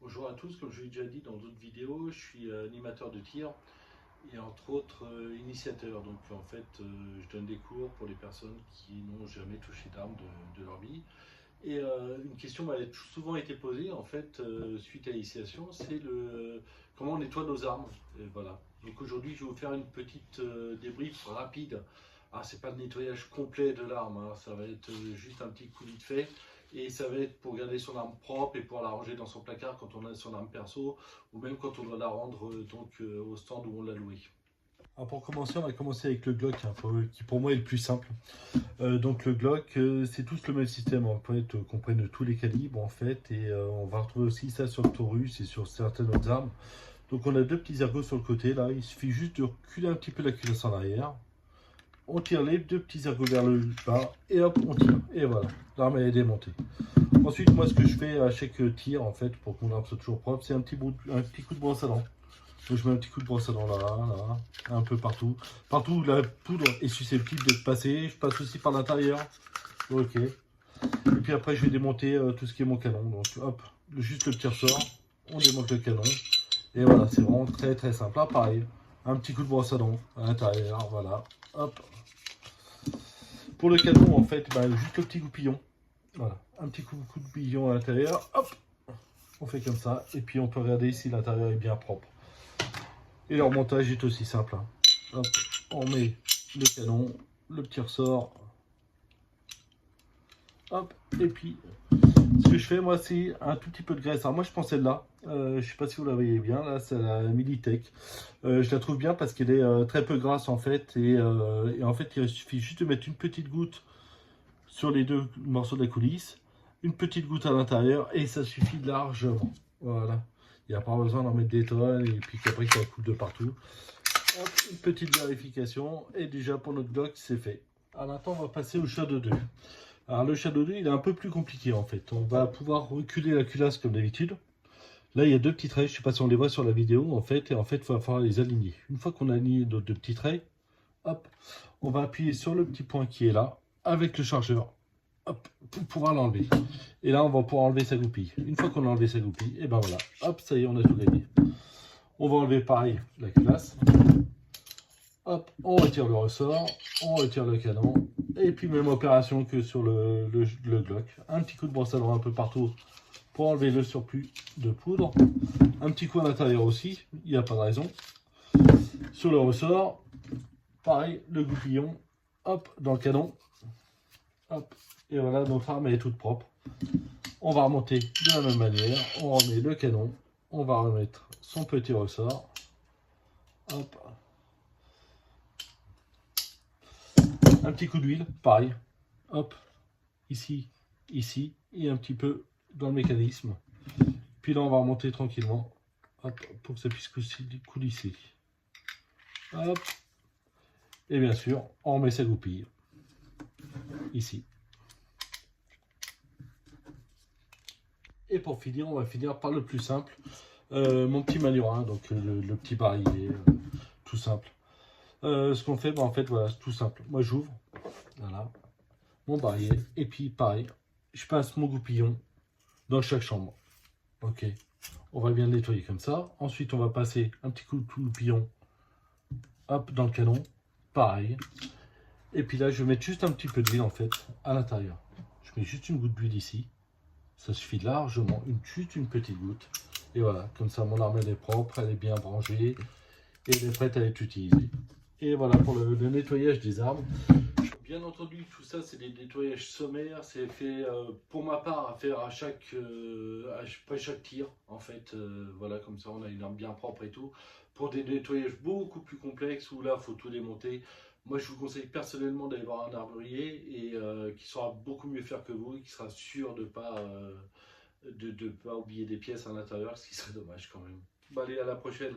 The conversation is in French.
Bonjour à tous, comme je l'ai déjà dit dans d'autres vidéos, je suis animateur de tir et entre autres initiateur. Donc en fait, je donne des cours pour les personnes qui n'ont jamais touché d'armes de leur vie. Et une question m'a souvent été posée en fait suite à l'initiation, c'est comment on nettoie nos armes. Et voilà. Donc aujourd'hui, je vais vous faire une petite débrief rapide. Ah, c'est pas le nettoyage complet de l'arme, hein, ça va être juste un petit coup vite fait. Et ça va être pour garder son arme propre et pouvoir la ranger dans son placard quand on a son arme perso ou même quand on doit la rendre au stand où on l'a louée. Alors pour commencer, on va commencer avec le Glock, hein, qui pour moi est le plus simple. Donc le Glock, c'est tous le même système, en fait, qu'on prenne tous les calibres en fait, et on va retrouver aussi ça sur le Taurus et sur certaines autres armes. Donc on a deux petits ergots sur le côté, là, il suffit juste de reculer un petit peu la culasse en arrière. On tire les deux petits ergots vers le bas, et hop, on tire. Et voilà, l'arme elle est démontée. Ensuite, moi ce que je fais à chaque tir, en fait, pour que mon arme soit toujours propre, c'est un petit coup de brosse à dents. Donc je mets un petit coup de brosse à dents là, un peu partout. Partout où la poudre est susceptible d'être passée, je passe aussi par l'intérieur. Ok. Et puis après, je vais démonter tout ce qui est mon canon. Donc hop, juste le petit ressort, on démonte le canon. Et voilà, c'est vraiment très très simple. Là, pareil, un petit coup de brosse à dents à l'intérieur, voilà. Hop. Pour le canon, en fait, bah, juste le petit goupillon. Voilà, un petit coup de goupillon à l'intérieur. Hop, on fait comme ça. Et puis on peut regarder si l'intérieur est bien propre. Et leur montage est aussi simple, hein. Hop, on met le canon, le petit ressort. Hop, et puis ce que je fais moi c'est un tout petit peu de graisse. Alors moi je prends celle-là, je sais pas si vous la voyez bien, là c'est la Militech. Je la trouve bien parce qu'elle est très peu grasse en fait, et en fait il suffit juste de mettre une petite goutte sur les deux morceaux de la coulisse, une petite goutte à l'intérieur et ça suffit largement. Voilà, il n'y a pas besoin d'en mettre des tonnes et puis qu'après ça coule de partout. Hop, une petite vérification et déjà pour notre Glock c'est fait. Alors maintenant on va passer au Shadow 2. Alors le Shadow 2 il est un peu plus compliqué en fait. On va pouvoir reculer la culasse comme d'habitude. Là il y a deux petits traits, je ne sais pas si on les voit sur la vidéo en fait, et en fait il va falloir les aligner. Une fois qu'on a aligné nos deux petits traits, hop, on va appuyer sur le petit point qui est là avec le chargeur. Hop, pour pouvoir l'enlever. Et là on va pouvoir enlever sa goupille. Une fois qu'on a enlevé sa goupille, et ben voilà, hop, ça y est, on a tout gagné. On va enlever pareil la culasse. Hop, on retire le ressort, on retire le canon, et puis même opération que sur le Glock. Un petit coup de brosse à dents un peu partout pour enlever le surplus de poudre. Un petit coup à l'intérieur aussi, il n'y a pas de raison. Sur le ressort, pareil, le goupillon, hop, dans le canon. Hop, et voilà, notre arme est toute propre. On va remonter de la même manière, on remet le canon, on va remettre son petit ressort. Hop. Un petit coup d'huile, pareil. Hop, ici, ici, et un petit peu dans le mécanisme. Puis là, on va remonter tranquillement, hop, pour que ça puisse coulisser. Hop, et bien sûr, on remet sa goupille, ici. Et pour finir, on va finir par le plus simple, mon petit manurin, donc le petit barillet, tout simple. Ce qu'on fait, bah, en fait, voilà, c'est tout simple. Moi, j'ouvre, voilà, mon barillet, et puis pareil, je passe mon goupillon dans chaque chambre. Ok, on va bien le nettoyer comme ça. Ensuite, on va passer un petit coup de goupillon, hop, dans le canon, pareil. Et puis là, je vais mettre juste un petit peu d'huile en fait à l'intérieur. Je mets juste une goutte d'huile ici. Ça suffit largement, juste une petite goutte. Et voilà, comme ça, mon arme elle est propre, elle est bien rangée et elle est prête à être utilisée. Et voilà pour le nettoyage des armes. Bien entendu, tout ça, c'est des nettoyages sommaires. C'est fait pour ma part à faire à chaque tir. En fait, voilà, comme ça, on a une arme bien propre et tout. Pour des nettoyages beaucoup plus complexes où là, il faut tout démonter. Moi, je vous conseille personnellement d'aller voir un armurier et qui saura beaucoup mieux faire que vous et qui sera sûr de pas oublier des pièces à l'intérieur, ce qui serait dommage quand même. Bon, allez, à la prochaine.